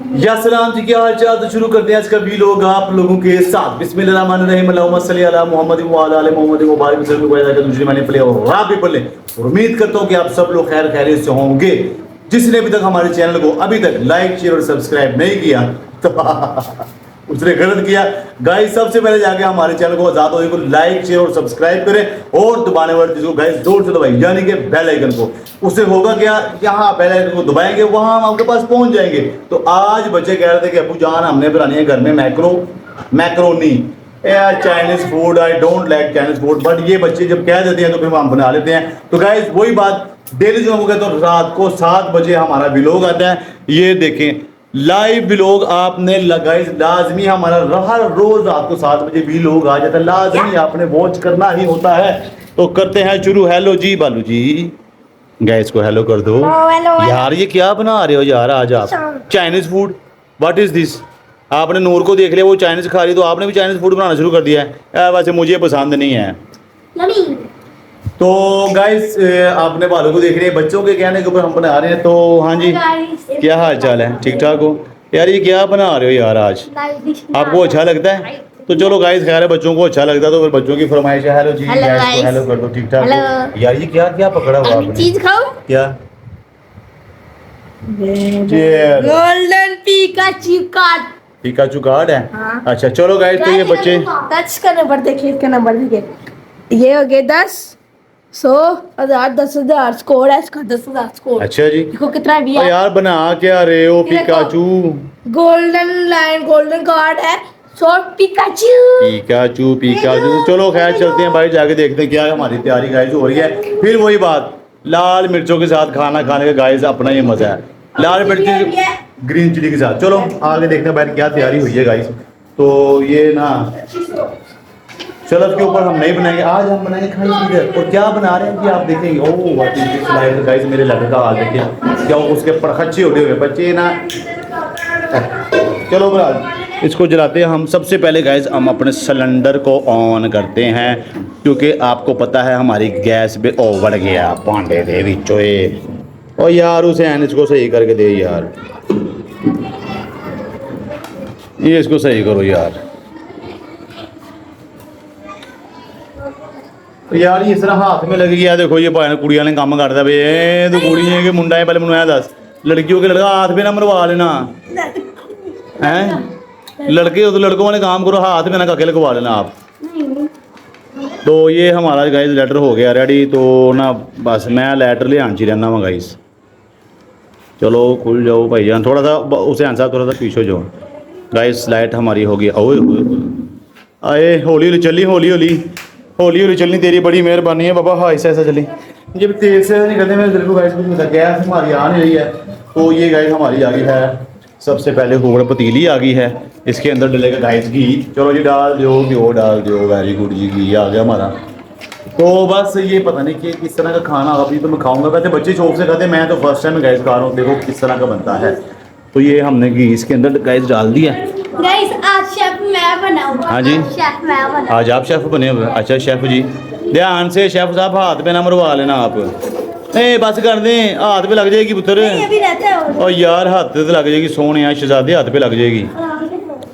या सलाम जी, क्या हाल चाल। तो शुरू करते हैं आज का भी लोग आप लोगों के साथ। बिस्मिल्लाहिर्रहमानिर्रहीम, अल्लाहुम्मा सल्ली अला मुहम्मद व अला आलि मुहम्मद व बारिक वसल्लम व अज़वाजिहि दूसरी माने पले और राब भी पले। और उम्मीद करता हूं कि आप सब लोग खैर खैरियत से होंगे। जिसने अभी तक हमारे चैनल को अभी तक लाइक शेयर और सब्सक्राइब नहीं किया तो उसने गलत किया। गाइस सबसे पहले जाके हमारे चैनल को आजाद होने को लाइक शेयर और सब्सक्राइब करें और दबाने वाले जिसको गाइस जोर से दबाएं, यानी कि बेल आइकन को। उससे होगा क्या, यहाँ बेल आइकन को दबाएंगे वहां हम आपके पास पहुंच जाएंगे। तो आज बच्चे कह रहे थे कि अबू जान हमने बनानी है घर में macaroni Chinese food. I don't like Chinese food, but ये बच्चे जब कह देते हैं तो फिर हम बना लेते हैं। तो गाइस वही बात, डेली जो हम कहते हैं तो रात को 7 बजे हमारा व्लॉग आता है। ये देखें लाइव व्लॉग आपने लगाई लाजमी, हमारा हर रोज रात को 7 बजे व्लॉग आ जाता है, लाजमी आपने वॉच करना ही होता है। तो करते हैं शुरू। हेलो जी बालू जी, गैस को हेलो कर दो। यार ये क्या बना रहे हो यार आज आप? Chinese food, what is this? आपने नूर को देख लिया वो चाइनीज खा रही, तो आपने भी चाइनीज फूड बनाना शुरू कर दिया है। वैसे मुझे पसंद नहीं है। तो गाइस आपने बालों को देख रहे हैं, बच्चों के कहने के ऊपर हम बना रहे हैं। तो हाँ जी, क्या हाल चाल है? ठीक ठाक हो यार? ये क्या बना रहे हो यार आज? आपको अच्छा लगता है? तो चलो गाइस, खैर है बच्चों को अच्छा लगता है तो फिर बच्चों की फरमाइश है। हेलो जी, हेलो कर दो। ठीक ठाक हो यार? ये क्या क्या पकड़ा हुआ आपने? चीज खाओ क्या? गोल्डन पिकाचू कार्ड है। हाँ। अच्छा चलो गाइस, तो ये बच्चे टच का नंबर देखिए, इसका नंबर देखिए। ये हो गए 10 100 1000 10,000 स्कोर है इसका, 10,000 स्कोर। अच्छा जी, देखो कितना भी है यार बना क्या रहे हो? Pikachu golden line golden card है। Short Pikachu. चलो खैर चलते हैं भाई, जाके देखते हैं क्या हमारी तैयारी गाइस हो रही है। फिर वही बात, लाल मिर्चों के साथ खाना खाने का गाइस अपना ये मजा है, लाल मिर्ची ग्रीन चिली के साथ। चलो आगे देखते हैं भाई क्या तैयारी हुई है गाइस। तो ये ना चलो इसके ऊपर हम नहीं बनाएंगे, आज हम बनाएंगे खाई चीज़। और क्या बना रहे हैं कि आप देखेंगे। Oh what is this like guys, मेरे लड़के का हाल देखिए क्या उसके परखच्चे उड़े हुए बच्चे ना। चलो बराज इसको जलाते हैं हम। सबसे पहले गाइस हम अपने सिलेंडर को ऑन करते हैं, क्योंकि आपको पता है हमारी गैस पे ओवर गया पांडे दे बिचोए। और यार उसे इसको सही करके दे यार, ये इसको सही करो यार। यार ये इस तरह हाथ में लग गया। देखो ये भाई कुड़िया ने काम करता भाई, तो कुड़ी है कि मुंडा है? पहले मुझे दस, लड़कियों के लड़का हाथ पे ना मरवा लेना हैं। लड़के हो तो लड़कों वाले काम करो, हाथ में ना काके लगवा लेना आप। तो ये हमारा गाइस लेटर हो गया रेडी। तो ना बस मैं लेटर ले आंची रहना वा गाइस। चलो खुल जाओ भाई जान, थोड़ा सा उसे आंसर थोड़ा सा पीछे जाओ गाइस। लाइट हमारी होगी। ओए आए हौली हौली चली, हौली चलनी, तेरी बड़ी मेहरबानी है बाबा। हाँ ऐसा चली, जब तेज से निकलते मेरे दिल को गाइस कुछ मिलता। गैस हमारी आ नहीं रही है, तो ये गाइस हमारी आ गई है। सबसे पहले ऊपर पतीली आ गई है, इसके अंदर डलेगा गाइस घी। चलो जी डाल दो, घी डाल दो। वेरी गुड जी, घी आ गया हमारा। तो बस ये पता नहीं कि किस तरह का खाना अभी तो मैं खाऊंगा। वैसे बच्चे शौक से खाते हैं, मैं तो फर्स्ट टाइम गाइस खा रहा हूँ। देखो किस तरह का बनता है। तो ये हमने घी इसके अंदर गाइस डाल दिया। गाइस आज शेफ मैं बनाऊंगा। हाँ जी, आज आप शेफ बने हुए। अच्छा शेफ जी ध्यान से, शेफ साहब हाथ पे ना मरवा लेना आप। नहीं बस कर दें, हाथ पे लग जाएगी पुत्र। और यार हाथ पे लग जाएगी, सोने शहजादे हाथ पे लग जाएगी।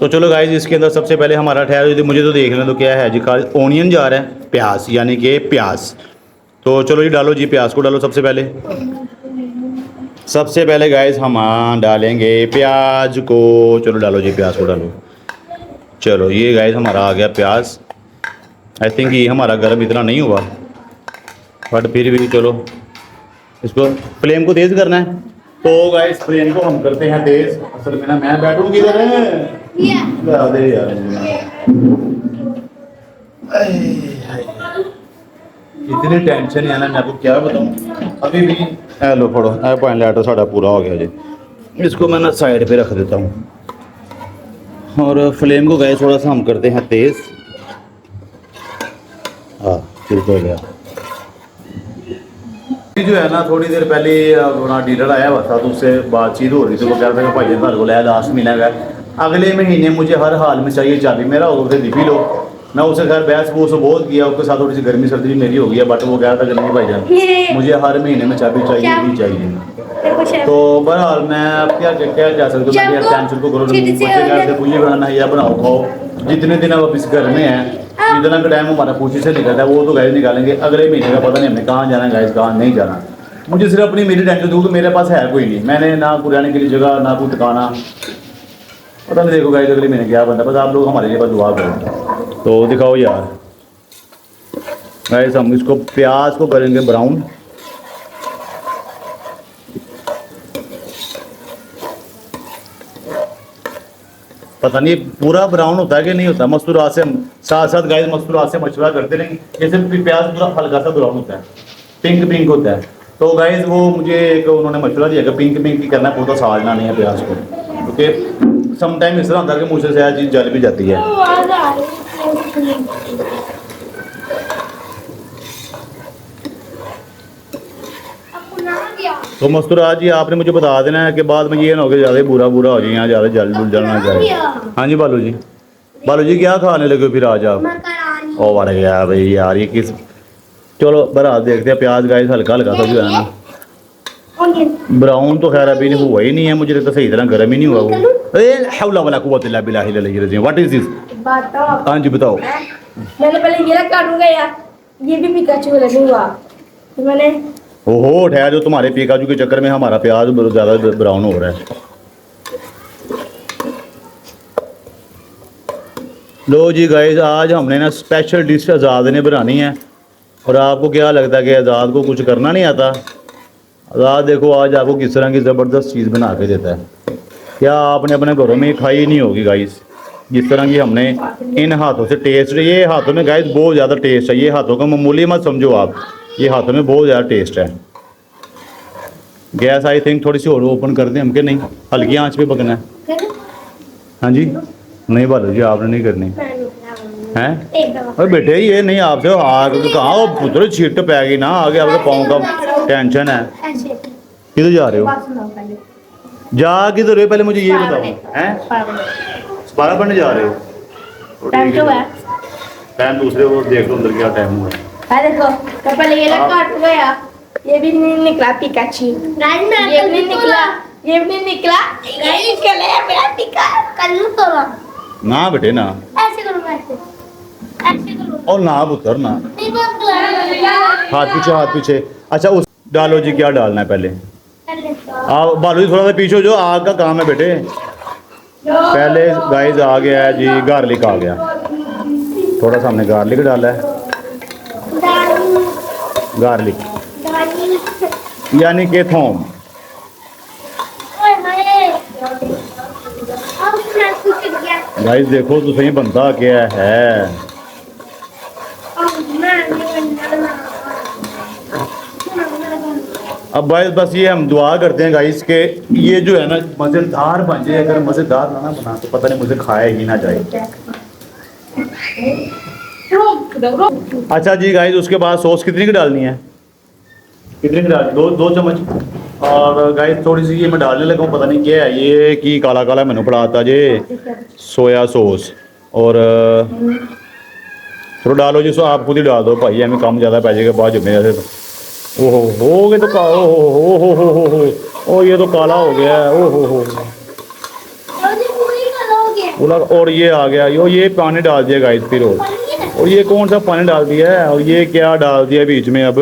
तो चलो गाइस इसके अंदर सबसे पहले हमारा ठहर, मुझे तो देख लें तो क्या है जी, खाली ओनियन जा रहा है, प्याज यानी कि प्याज। तो चलो जी डालो जी, प्याज को डालो सबसे पहले गाइस हम डालेंगे प्याज को। चलो डालो जी प्याज को डालो। चलो ये गाइस हमारा आ गया प्याज। आई थिंक ये हमारा गर्म इतना नहीं हुआ, बट फिर भी चलो इसको फ्लेम को तेज़ करना है। तो गाइस फ्लेम को हम करते हैं तेज़। असल में ना मैं बैठूँ किधर है यार, इतनी टेंशन है ना, मैं आपको क्या बताऊँ अभी भी। हेलो पढ़ो पॉइंट लेटर साढ़ा पूरा हो गया जी। इसको मैं ना साइड पे रख देता हूँ और फ्लेम को गए थोड़ा सा हम करते हैं तेज़। हाँ शुरू हो गया। जो है ना थोड़ी देर पहले अपना डीलर आया हुआ था, तो उससे बातचीत हो रही थी। वो कह रहा था कि भाई घर को लाया लास्ट महीना का, अगले महीने मुझे हर हाल में चाहिए चाबी। मेरा होगा उसे दिखी लो। मैं उसे खैर बहस वो बहुत किया, उसके साथ थोड़ी सी गर्मी सर्दी भी मेरी हो गई है, बट वो कह रहा था कि नहीं भाईजान मुझे हर महीने में चाबी चाहिए ही चाहिए। तो बहरहाल मैं अब क्या क्या क्या जा सकता हूँ, मैं जब टेंशन को करो वो बच्चे क्या से ये बनाना है या बनाओ खाओ। जितने दिन अब इस घर में है इतना का टाइम हमारा पूछी से निकलता है वो तो गाइस निकालेंगे, अगले महीने का पता नहीं हमें कहाँ जाना है गाइस, कहाँ नहीं जाना। मुझे सिर्फ अपनी मेरी टेंशन दूँ तो मेरे पास है कोई नहीं, मैंने ना कोई रहने के लिए जगह ना कोई ठिकाना, पता नहीं देखो गाइस अगले महीने क्या बनता है, बस आप लोग हमारे लिए बस दुआ करें। तो दिखाओ यार गाइस, हम इसको प्याज को करेंगे ब्राउन। पता नहीं पूरा ब्राउन होता है कि नहीं होता, मस्तूरात से साथ साथ गाइस मस्तूरात से मशवरा करते रहेंगे। जैसे प्याज पूरा हल्का सा ब्राउन होता है, पिंक पिंक होता है, तो गाइस वो मुझे एक उन्होंने मशवरा दिया कि पिंक पिंक ही करना है, पूरा साजना नहीं है प्याज को, क्योंकि समटाइम इस तरह होता है कि मुझसे शायद चीज़ जल भी जाती है। तो मस्तूरात जी आपने मुझे बता देना है कि बाद में ये ना हो कि ज़्यादा बुरा बुरा हो जाए, यहाँ ज़्यादा जल ना जाए। हाँ जी बालू जी, बालू जी क्या खाने लगे हो फिर आज आप? ओ बढ़ गया भाई यार ये किस, चलो बरात देखते हैं। प्याज गाइस हल्का हल्का सा जो है ना ब्राउन तो खैर अभी नहीं हुआ ही नहीं है, मुझे लगता सही तरह गर्म ही नहीं हुआ वो। ए हौला वला कुव्वत इल्ला बिल्लाहि व्हाट इज दिस? हाँ जी बताओ। मैंने पहले ये काटूंगा यार, ये भी पिकाचू वाला नहीं हुआ तो मैंने ओहो ठहर, जो तुम्हारे पिकाजू के चक्कर में हमारा प्याज ज़्यादा ब्राउन हो रहा है। लो जी गाइस, आज हमने ना स्पेशल डिश आज़ाद ने बनानी है, और आपको क्या लगता है कि आज़ाद को कुछ करना नहीं आता? आज़ाद देखो आज आपको किस तरह की ज़बरदस्त चीज़ बना के देता है, क्या आपने अपने घरों में खाई नहीं होगी गाइस, जिस तरह की हमने इन हाथों से टेस्ट, ये हाथों में गाइस बहुत ज़्यादा टेस्ट है, ये हाथों का मामूली मत समझो आप, ये हाथों में बहुत ज़्यादा टेस्ट है। गैस आई थिंक थोड़ी सी और ओपन कर दें हम कि नहीं, हल्की आंच पे पकना है। हाँ जी नहीं बालू जी आपने नहीं करनी हैं? अरे बेटे ये नहीं आपसे आग कहाँ वो पुत्र छिट पै गई ना, आगे आपके पाँव का टेंशन है। किधर जा रहे हो? जा किधर रहे हो पहले मुझे ये बताओ हैं? 12 पढ़ने जा रहे हो? टाइम दूसरे वो देख लो अंदर क्या टाइम हुआ है। देखो पहले ये काट गया, ये भी नहीं निकला पिकाची, ये भी नहीं निकला, ये भी नहीं निकला, ये निकला मेरा पिका कल्लू तोड़ा ना बेटे ना, ऐसे करूंगा, ऐसे करूंगा और ना पुत्र ना, नहीं बंद हाथ पीछे हाथ पीछे। अच्छा उस डालो जी, क्या डालना है पहले? आप बालू जी थोड़ा सा पीछे जो आग का काम है बेटे। पहले गाइस आ गया है जी गार्लिक आ गया, थोड़ा सा हमने गार्लिक डाला है, गार्लिक यानी कि थोम। गाइस देखो तो सही बनता क्या है। अब भाई बस ये हम दुआ करते हैं गाइस के ये जो है ना मज़ेदार बन जाए, अगर मज़ेदार ना बना तो पता नहीं मुझे खाया ही ना जाए। अच्छा जी गाइस, उसके बाद सॉस कितनी की डालनी है? कितनी की डालनी? दो चम्मच। और गाइस थोड़ी सी ये मैं डालने लगा हूँ, पता नहीं क्या है ये कि काला काला मैंने पड़ा आता जे सोया सॉस। और चलो डालो जी, सो आप खुद ही डाल दो भाई, हमें कम ज़्यादा पै जाएगा बाद में जैसे। ओहो हो गए तो ओ ये तो काला हो गया है, ओहो पूरा। और ये आ गया ये पानी डाल दिया गाइस फिर, और ये कौन सा पानी डाल दिया है, और ये क्या डाल दिया बीच में अब?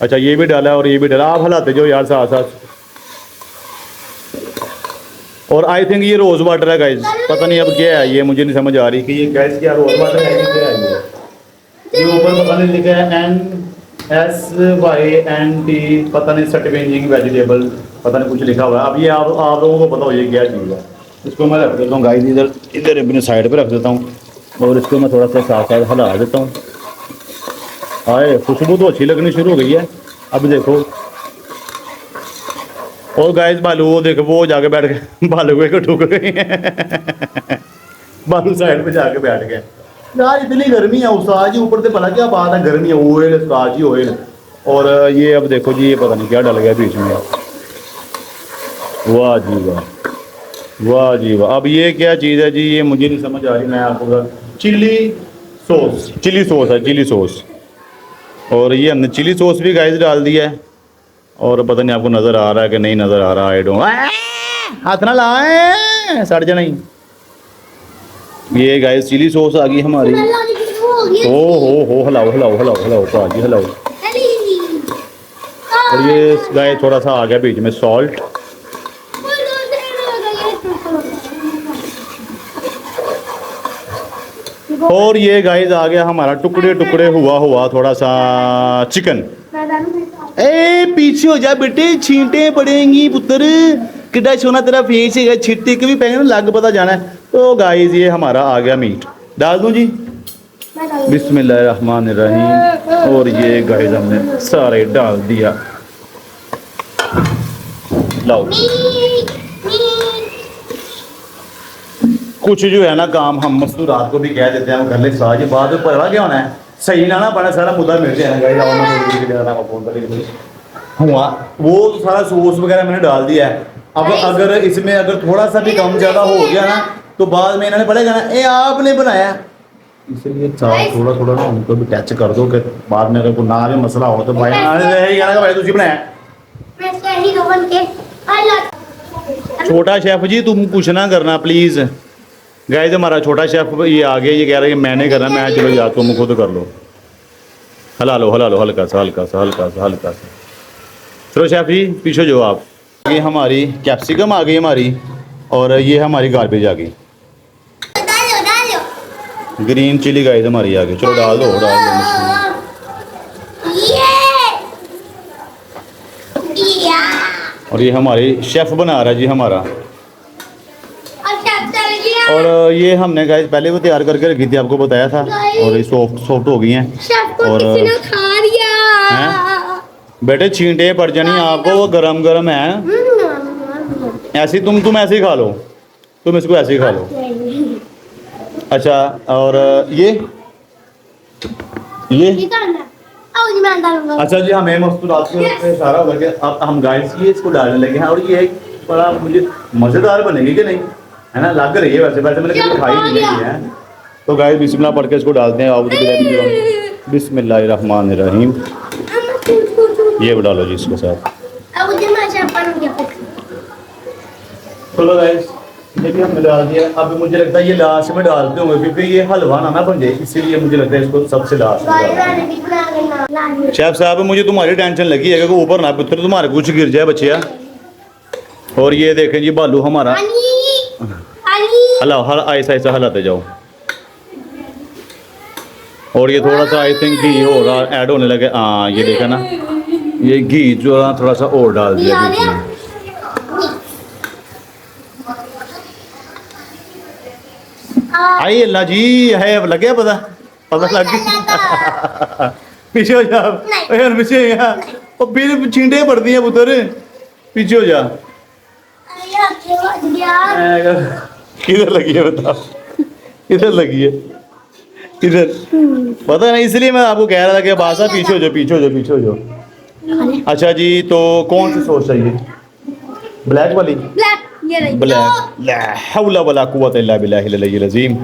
अच्छा ये भी डाला और ये भी डाला, आप हलाते जो यार साथ साथ। और आई थिंक ये रोज़ वाटर है गाइस, पता नहीं अब क्या है ये, मुझे नहीं समझ आ रही कि ये गैस क्या रोज़ वाटर है क्या है ये ऊपर पता नहीं लिखा है NSYNT, पता नहीं सटवेंजिंग वेजिटेबल, पता नहीं कुछ लिखा हुआ है। अब ये आप लोगों को बताओ ये क्या चीज़ है। इसको मैं रख देता हूँ गाइस इधर अपने साइड पे रख देता हूँ, और इसको मैं थोड़ा सा साथ साथ हिला देता हूँ। आए खुशबू तो अच्छी लगनी शुरू हो गई है अब देखो। और गाइस बालू वो देखो वो जाके बैठ गए, बालू को ठुक गई बालू साइड पे जाके बैठ गए। यार इतनी गर्मी है उस्ताद जी, ऊपर से भला क्या बात है, गर्मी है ऑयल उस्ताद जी ऑयल। और ये अब देखो जी ये पता नहीं क्या डल गया बीच में, वाह जी वाह, वाह जी वाह। अब ये क्या चीज़ है जी, ये मुझे नहीं समझ आ रही, मैं आपको चिली सॉस है, चिली सॉस। और ये हमने चिली सॉस भी गाइस डाल दिया है, और पता नहीं आपको नज़र आ रहा है कि नहीं नज़र आ रहा, आई डोंट, हाथ ना लाए सड़ जाना ही। ये गाइस चिली सॉस आ गई हमारी। हो हिलाओ हिलाओ हिलाओ हिलाओ भाजी हिलाओ। और ये गाइस थोड़ा सा आ गया बीच में सॉल्ट। और ये गाइस आ गया हमारा टुकड़े टुकड़े हुआ थोड़ा सा चिकन। ए पीछे हो जा बेटे, छींटे पड़ेंगी पुत्र, कितना सोना तेरा फेस है, छिट्टे के भी पैंगे लग पता जाना है। तो गाइस ये हमारा आ गया मीट, डाल दूं जी, बिस्मिल्लाहिर्रहमानिर्रहीम। और ये गाइस हमने सारे डाल दिया। लाओ कुछ जो है ना काम हम मस्तूरात को भी कह देते हैं, कर ले साज बाद में परवा क्या होना है, सही ना ना पड़ा सारा मुद्दा मिल जाए गाइस। हुआ वो तो सारा सॉस वगैरह मैंने डाल दिया है। अब अगर इसमें अगर थोड़ा सा भी कम ज़्यादा हो गया ना तो बाद में इन्होंने पड़ेगा ना, ये आपने बनाया, इसलिए थोड़ा थोड़ा ना उनको भी टच कर दो कि बाद में अगर कोई ना भी मसला हो तो भाई भाई तुझे बनाया। छोटा शेफ जी तुम कुछ ना करना प्लीज़। गाइस हमारा छोटा शेफ ये आ गया, ये कह रहा है कि मैंने करना, मैं चलो यार तुम खुद कर लो। हला लो हल्का सा हल्का सा हल्का सा हल्का सा। चलो शेफ जी पीछे जो आप। ये हमारी कैप्सिकम आ गई हमारी, और ये हमारी गार्बेज आ गई, ग्रीन चिली गाइस हमारी आ गई। चलो डाल दो और ये हमारी शेफ बना रहा है जी हमारा। और ये हमने गाइस पहले वो तैयार करके रखी थी, आपको बताया था, और ये सॉफ्ट हो गई हैं। और बेटे छींटे पड़ जानी आपको, वो गरम गरम है ऐसे तुम ऐसे ही खा लो, तुम इसको ऐसे ही खा लो। अच्छा और ये अच्छा जी हमें मस्तूरात को सारा हो गया। अब हम गाइस ये इसको डालने लगे हैं, और ये बड़ा मुझे मज़ेदार बनेगी कि नहीं, है ना, लग रही है वैसे मैंने कभी खाई नहीं है। तो गाइस बिस्मिल्लाह पढ़ के इसको डालते हैं। बिस्मिल्लाहिर्रहमानिर्रहीम। ये भी डालो जी इसके साथ। चलो गाइस ये भी हमने डाल दिया। अब मुझे लगता है ये लास्ट में डालते होंगे क्योंकि ये हलवा ना बन जाए, इसीलिए मुझे लगता है इसको सबसे लास्ट में। शेफ साहब मुझे तुम्हारी टेंशन लगी है कि ऊपर ना पुत्र तुम्हारे कुछ गिर जाए बच्चिया। और ये देखें जी बालू हमारा, हलाओ ऐसा ऐसा हलाते जाओ। और ये थोड़ा सा आई थिंक घी हो रहा ऐड होने लगे। हाँ ये देखा ना, ये घी जो थोड़ा सा और डाल दिया। आई अल्लाह जी है, लग गया पता लग गया। पीछे हो जा यार, पीछे फिर छींटे पड़ती हैं पुत्र, पीछे हो जा। किधर लगी है बताओ, किधर लगी है, किधर पता नहीं, इसलिए मैं आपको कह रहा था कि बासा पीछे हो जाओ पीछे हो जाओ पीछे हो जाओ। अच्छा जी तो कौन सी सॉस चाहिए, ब्लैक वाली? ब्लैक ला हौला वला कुव्वत इल्ला बिल्लाहिल अज़ीम।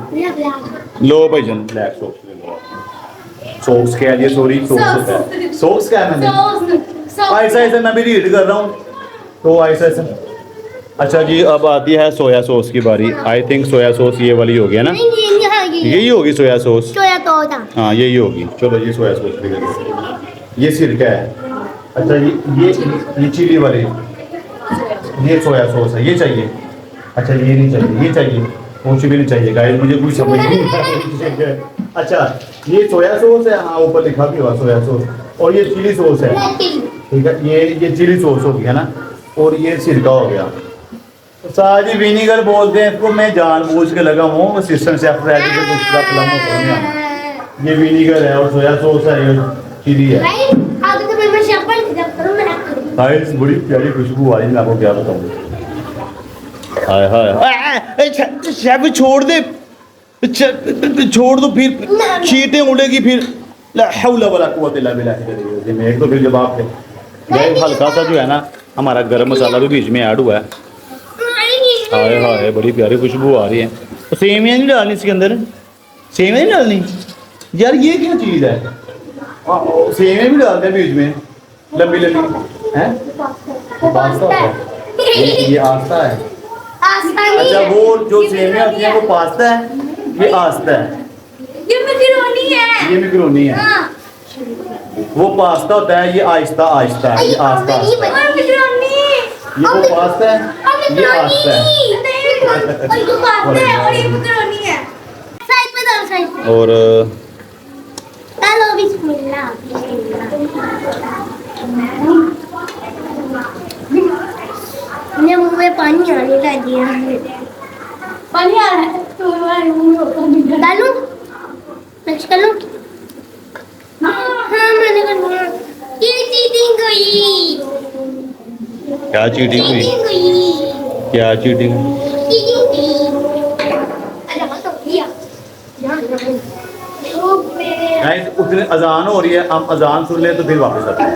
लो भाईजान ब्लैक सॉस ले लो। सॉस क्या है ये, सॉरी सॉस क्या है, मैंने ऐसा ऐसा मैं भी रीड कर रहा हूँ तो ऐसा ऐसा। अच्छा जी अब आती है सोया सॉस की बारी। आई थिंक सोया सॉस ये वाली होगी ना, यही होगी सोया सॉस। हाँ यही होगी। चलो ये सोया सॉस भी, ये सिरका है। अच्छा ये चिली वाली, ये सोया सॉस है, ये चाहिए। अच्छा ये नहीं चाहिए, ये चाहिए, कुछ भी नहीं चाहिए गाइस, मुझे कुछ समझ नहीं आ रहा। अच्छा ये सोया सॉस है, हाँ ऊपर लिखा भी हुआ सोया सॉस। और ये चिली सॉस है, ठीक है, ये चिली सॉस हो गया ना, और ये सिरका हो गया। साजी विनीगर बोलते हैं इसको, मैं जानबूझ के लगा हूँ असिस्टेंट शेफ दूसरा प्लम होता है। ये विनीगर है और सोया सॉस है, ये चिली है। गाइस बड़ी प्यारी खुशबू आ रही है, मैं आपको क्या बताऊँ। हाय हाय शेफ छोड़ दे, छोड़ दो फिर चींटे उड़ेगी फिर। ला हौला वला कुव्वत इल्ला बिल्लाह। एक तो फिर जब आप हल्का सा जो है ना हमारा गरम मसाला भी बीच में ऐड हुआ है। हाय हाय बड़ी प्यारी खुशबू आ रही है। तो सेमिया नहीं डालनी इसके अंदर, सेमिया नहीं डालनी यार, ये क्या चीज़ है। सेमिया भी डालते हैं बीच में लंबी लंबी। हैं? पास्ता होता है। ये आस्ता है। आस्था नहीं अच्छा है। वो जो सेमिया होती है वो पास्ता है, ये आस्ता है, ये मैक्रोनी है। ये मैक्रोनी है। हाँ। वो पास्ता होता है, ये आहिस्ता आहिस्ता है, ये आस्ता आस्ता है। मैक्रोनी। ये वो पास्ता है, ये आस्ता है। और ये पास्ता है और ये मैक्रोनी है। साइड पे डालो, साइड पे। और डालो बिस्मिल्लाह। मेरे मुंह में पानी आने लग गया। पानी आ रहा है। डालूं? मिक्स कर लूं? हाँ मैंने कर लिया। ये चीटिंग हुई। क्या चीटिंग हुई? चीटिंग हुई। क्या चीटिंग? चीटिंग हुई। अरे हाँ तो किया। गाइस उतने अजान हो रही है, हम अजान सुन ले तो फिर वापस आते हैं।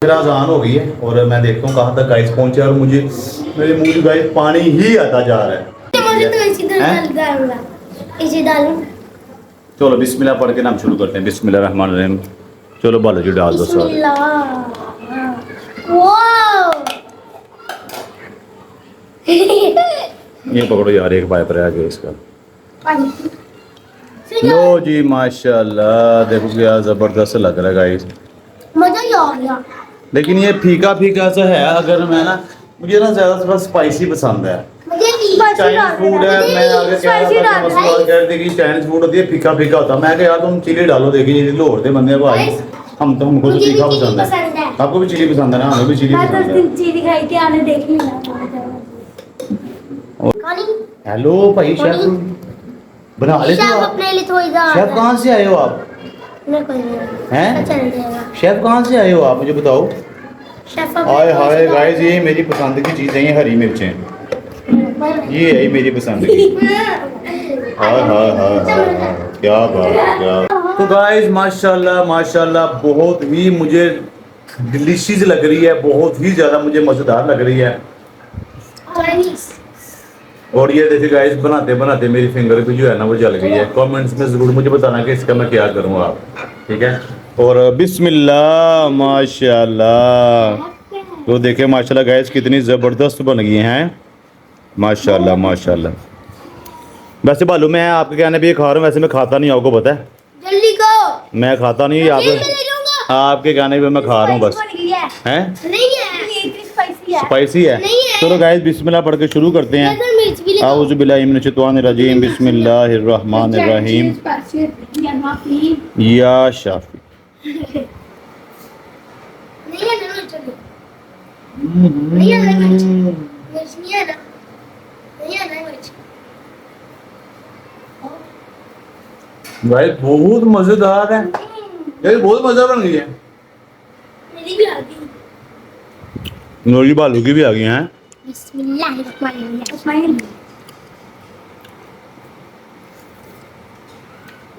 फिर अजान हो गई है और मैं देखता हूँ कहाँ तक गाइस पहुंचे और मुझे मेरे मुंह में गाइस पानी ही आता जा रहा है। मुझे तो इसी तरह डालूंगा। इसे डालूं? चलो बिस्मिल्लाह पढ़ के नाम शुरू करते हैं। बिस्मिल्लाहिर्रहमानिर्रहीम। चलो बालू जी डाल दो सारे। बिस्मिल्लाह। वाओ। ये पकड़ो यार, एक पाइप रह गया इसका। पानी। लो जी माशाल्लाह, देखो क्या जबरदस्त लग रहा है गाइस। मजा ही आ गया। लेकिन ये फीका फीका सा है। अगर मैं ना, मुझे ना ज्यादा थोड़ा स्पाइसी पसंद है। मुझे चाइनीज फूड है, मैं आगे कह रहा था कि मसला कह रहे थे कि चाइनीज फूड होती है फीका फीका होता है। मैं कहा यार तुम चिली डालो, देखिए ये लाहौर के बंदे भाई, हमको तो तीखा पसंद है। आपको भी चिली पसंद है ना? हमें भी चिली पसंद है। चीनी खाई के आने देख लिया। हेलो भाई शेफ, बना लेते हो शेफ आप? अपने लिए थोड़ी सा शेफ कहाँ से आए हो आप? नहीं कोई नहीं हैं? चल जाएगा। शेफ कहाँ से आए हो आप, मुझे बताओ। शेफ हाय हाय गाइस, ये मेरी पसंद की चीज़ है, ये हरी मिर्चें, ये है मेरी पसंद की। हाय हाय हाय हाय, क्या बात क्या। तो गाइस माशाल्लाह माशाल्लाह बहुत ही मुझे डिलीशियस लग रही है, बहुत ही ज़्यादा मुझे मज़ेदार लग रही है। और ये देखिए गाइस, बनाते बनाते मेरी फिंगर भी जो है ना वो जल गई है। कमेंट्स में ज़रूर मुझे बताना कि इसका मैं क्या करूँ आप, ठीक है। और बिस्मिल्लाह माशाल्लाह, तो देखिए माशाल्लाह गाइस कितनी ज़बरदस्त बन गई हैं माशाल्लाह माशाल्लाह। वैसे बालू मैं आपके कहने पे ये खा रहा हूँ, वैसे मैं खाता नहीं, आपको पता है। जल्दी करो। मैं खाता नहीं, आपके कहने पे मैं खा रहा हूँ बस। हैं? नहीं है, ये स्पाइसी है। स्पाइसी है? नहीं है। चलो गाइस बिस्मिल्लाह पढ़ के शुरू करते हैं। मिर्च भी लगाओ। आऊज़ु बिल्लाहि मिनश शैतानिर रजीम, बिस्मिल्लाहिर्रहमानिर्रहीम। या शाफी। नहीं है ना मिर्च। नहीं है ना मिर्च। मिर्च नहीं है ना। नहीं है ना मिर्च। भाई बहुत मजेदार है ये, बहुत मजा बन गई है। मेरी भी आ गई। नोरी बालू की भी आ गई हैं। बिस्मिल्लाहिर्रहमानिर्रहीम।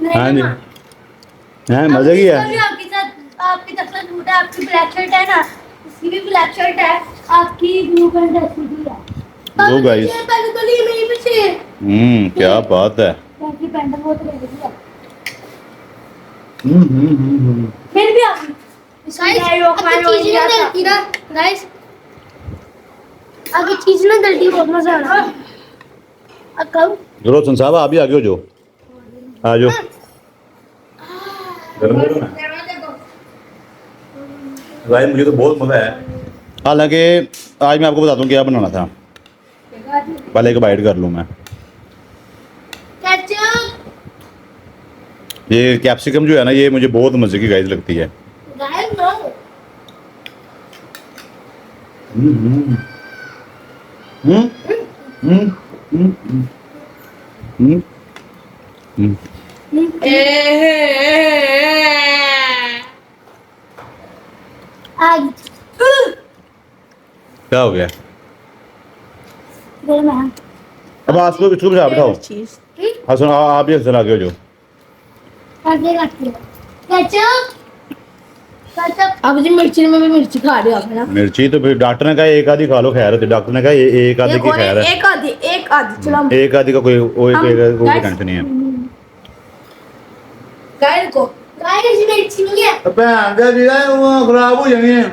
हाँ जी, हैं मजे की है। आपके साथ आपकी तरफ से झूठ है। आपकी ब्लैक शर्ट है ना, इसकी भी ब्लैक शर्ट है, आपकी ब्लू पैंट ऐसी भी है। दो गाइस, पहले तो लिए मेरी पीछे। क्या बात है। आपकी पैंट बहुत रेडी है। फिर भी आप गाइस आगे चीज ना गलती, बहुत मजा आ रहा है। अब कब रोशन साहब आप भी आगे हो, जो आ जाओ। गरम गरम है भाई, मुझे तो बहुत मजा है। हालांकि आज मैं आपको बता दूं क्या बनाना था, पहले एक बाइट कर लूं मैं। ये कैप्सिकम जो है ना, ये मुझे बहुत मजे की गाइस लगती है। क्या हो गया? अब आसपास इसको बिठा बिठाओ। हाँ सुनो, आप भी हसन आगे हो जो। अब जी मिर्ची में भी मिर्ची खा रहे हो आप, है ना? मिर्ची तो फिर डॉक्टर ने कहा एक आधी खा लो, खैर होती, डॉक्टर ने कहा एक आधी की खैर है। एक आधी चलो हम एक आधी का कोई कोई टेंशन नहीं है। गाइस को गाइस मिर्ची नहीं है। भैन दे जी वो खराब हो जानी है,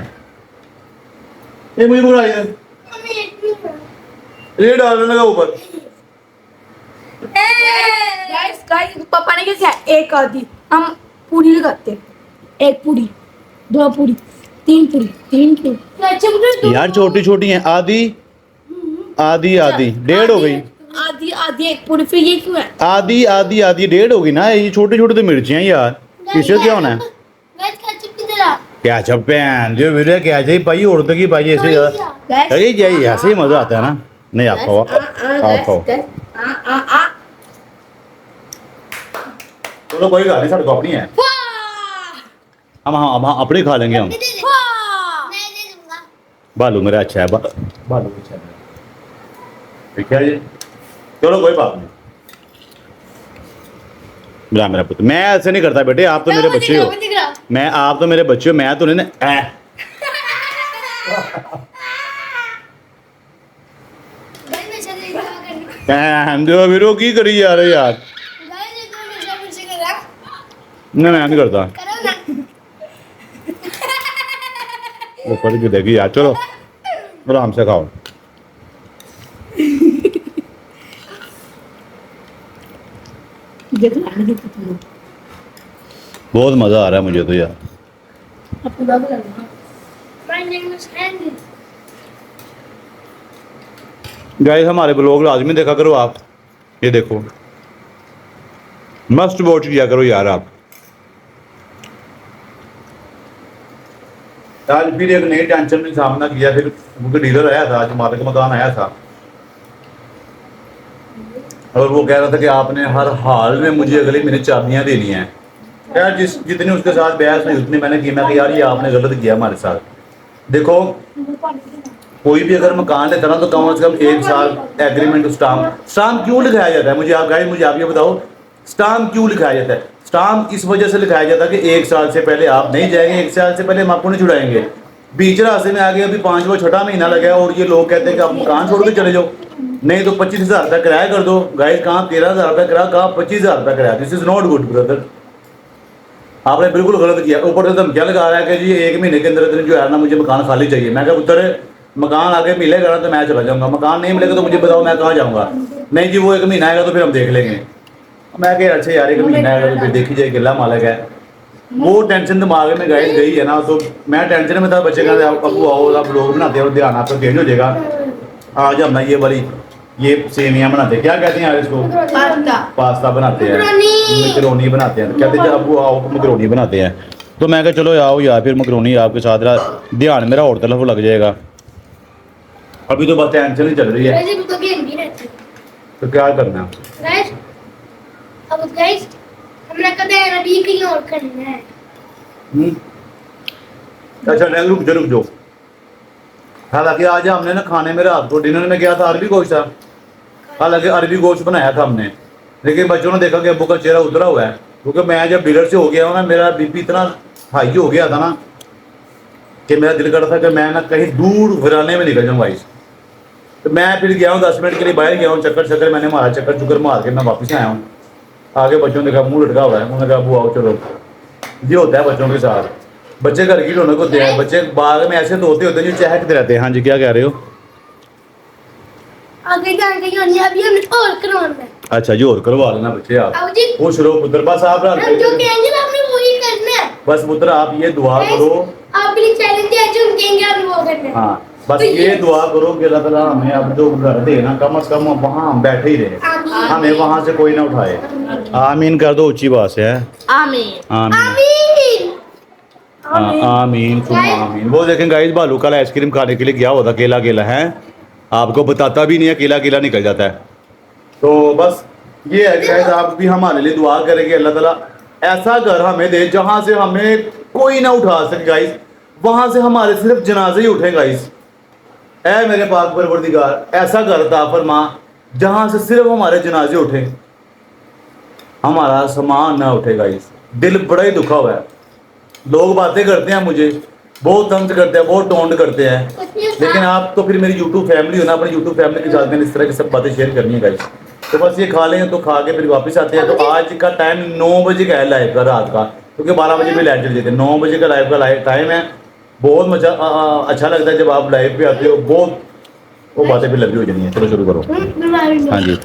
ये मुझे बुलाई है, ये डालने लगा ऊपर। गाइस पापा ने क्या किया, एक आधी हम पूरी लगाते, एक पूरी, दो पूरी, तीन पूरी। यार छोटी छोटी हैं, आधी आधी आधी डेढ़ हो गई, आधी आधी एक पूरी, फिर ये क्यों है? आधी आधी आधी डेढ़ होगी ना, ये छोटी छोटी तो मिर्चियाँ यार, किससे क्या होना है? क्या छप पैन जो वीडियो क्या चाहिए भाई, औरतों की भाई ऐसे अरे यही ऐसे ही मजा आता है ना। नहीं आप खाओ, आप खाओ, चलो कोई बात नहीं, साढ़े को अपनी है, हम हाँ अपनी खा लेंगे हम। बालू मेरा अच्छा है, बालू अच्छा है, ठीक है जी, चलो कोई बात नहीं। बुला मेरा पुत्र, मैं ऐसे नहीं करता बेटे, आप तो मेरे बच्चे हो, मैं आप तो मेरे बच्चे हो, मैं तो नहीं जो वीरो की करी जा रहे यार, नहीं मैं नहीं करता, ऊपर की देखी यार, चलो आराम से खाओ। बहुत मजा आ रहा है मुझे तो यार। गाइस हमारे ब्लॉग लाजमी देखा करो आप, ये देखो मस्ट वॉच किया करो यार आप। आज फिर एक नई टेंशन में सामना किया, फिर क्योंकि डीलर आया था आज, मालिक मकान आया था और वो कह रहा था कि आपने हर हाल में मुझे अगले महीने चाबियां देनी हैं। यार जितनी उसके साथ बहस हुई उतनी मैंने की, मैं कि यार ये आपने गलत किया हमारे साथ। देखो कोई भी अगर मकान लेता ना तो कम से कम 1 साल एग्रीमेंट स्टाम्प क्यों लिखाया जाता है, मुझे आप ये बताओ, स्टाम्प क्यों लिखाया जाता है? स्टाम्प इस वजह से लिखाया जाता है कि 1 साल से पहले आप नहीं जाएंगे, 1 साल से पहले हम आपको नहीं छुड़ाएंगे। बीच रास्ते में आगे अभी 5वां 6वां महीना लगा और ये लोग कहते हैं कि आप मकान छोड़ के चले जाओ, नहीं तो 25,000 रुपया किराया कर दो। गाइस कहाँ 13,000 रुपया किराया, कहाँ 25,000 रुपया किराया, this is not good brother, आपने बिल्कुल गलत किया। ऊपर से धमकियाँ लगा रहा है कि जी 1 महीने के अंदर जो है ना मुझे मकान खाली चाहिए। मैं क्या उत्तर मकान आगे मिलेगा ना तो मैं चला जाऊंगा, मकान नहीं मिलेगा तो मुझे बताओ मैं कहाँ जाऊंगा? नहीं जी वो 1 महीना आएगा तो फिर हम देख लेंगे। मैं कह अच्छा यार 1 महीना आएगा तो फिर देखी जाए, गिल्ला मालिक है। वो टेंशन दिमाग में गई है ना, तो मैं टेंशन में था, बच्चे का अबू आओ आप लोग बनाते हो, ध्यान आपका चेंज हो जाएगा। आज हम ना ये वाली ये सेवियां बनाते हैं, क्या कहते हैं यार इसको? पास्ता बनाते हैं, मकरोनी बनाते हैं, कहते हैं अबू आओ मकरोनी बनाते हैं। तो मैं कहा चलो आओ यार, फिर मकरोनी आपके साथ ध्यान मेरा और तरफ लग जाएगा। अभी तो बस टेंशन ही चल रही है, तो क्या करना अच्छा रुक जाओ। हालांकि आज हमने ना खाने में रात को डिनर में गया था अरबी गोश्त था, हालांकि अरबी गोश्त बनाया था हमने, लेकिन बच्चों ने देखा कि अब्बू का चेहरा उतरा हुआ है, क्योंकि मैं जब डीलर से हो गया हूँ ना मेरा बीपी इतना हाई हो गया था ना कि मेरा दिल करता था कि मैं ना कहीं दूर वीराने में निकल जाऊँ गाइस। तो मैं फिर गया हूँ 10 मिनट के लिए बाहर गया हूँ, चक्कर मैंने मारा, चक्कर मार के मैं वापस आया हूँ। आगे बच्चों ने देखा मुँह लटका हुआ है, उन्होंने कहा अब्बू आओ चलो। ये होता है बच्चों के साथ, बच्चे घर की रौनक होते हैं, बच्चे बाग में ऐसे तोते होते हैं जो चहकते रहते हैं। हाँ जी क्या कह रहे हो? आगे जाके अभी हमें और करवाना है। अच्छा जी और करवा लेना बच्चे आप, खुश रहो पुत्र, बस आप जो कहेंगे ना आपने वही करना है। बस पुत्र आप ये दुआ करो, आप भी चैलेंज है जो कहेंगे आपने वो करना है। हाँ बस तो ये दुआ करो कि अल्लाह ताला हमें अब जो घर दे ना कम से कम वहाँ हम बैठे ही रहे, हमें वहाँ से कोई ना उठाए। आमीन कर दो, ऊंची बात है। आमीन आमीन आमीन आमीन। वो देखें गाइस बालू कल आइसक्रीम खाने के लिए गया हुआ था, केला है, आपको बताता भी नहीं है, केला निकल जाता है। तो बस ये है गाइस, आप भी हमारे लिए दुआ करेंगे अल्लाह ताला ऐसा घर हमें दे जहाँ से हमें कोई ना उठा सके गाइस, वहाँ से हमारे सिर्फ जनाजे ही उठे गाइस। ऐ मेरे पाक परवरदिगार ऐसा घर अता फरमा जहाँ से सिर्फ हमारे जनाजे उठे, हमारा सामान ना उठे गाइस। दिल बड़ा ही दुखा हुआ है। लोग बातें करते हैं मुझे बहुत तंज करते हैं, बहुत टोंट करते हैं, लेकिन आप तो फिर मेरी यूट्यूब फैमिली हो ना, अपनी यूट्यूब फैमिली के साथ मैंने इस तरह की सब बातें शेयर करनी है गाइस। तो बस ये खा लें तो खा के फिर वापस आते हैं। तो आज का टाइम 9 बजे का है लाइव का, रात का, क्योंकि 12 बजे भी लाइव चल जाती है। 9 बजे का लाइव का टाइम है। बहुत मजा अच्छा लगता है जब आप लाइव पे आते हो, बहुत वो बातें भी लगी हो जाती हैं। चलो शुरू करो। हाँ जी।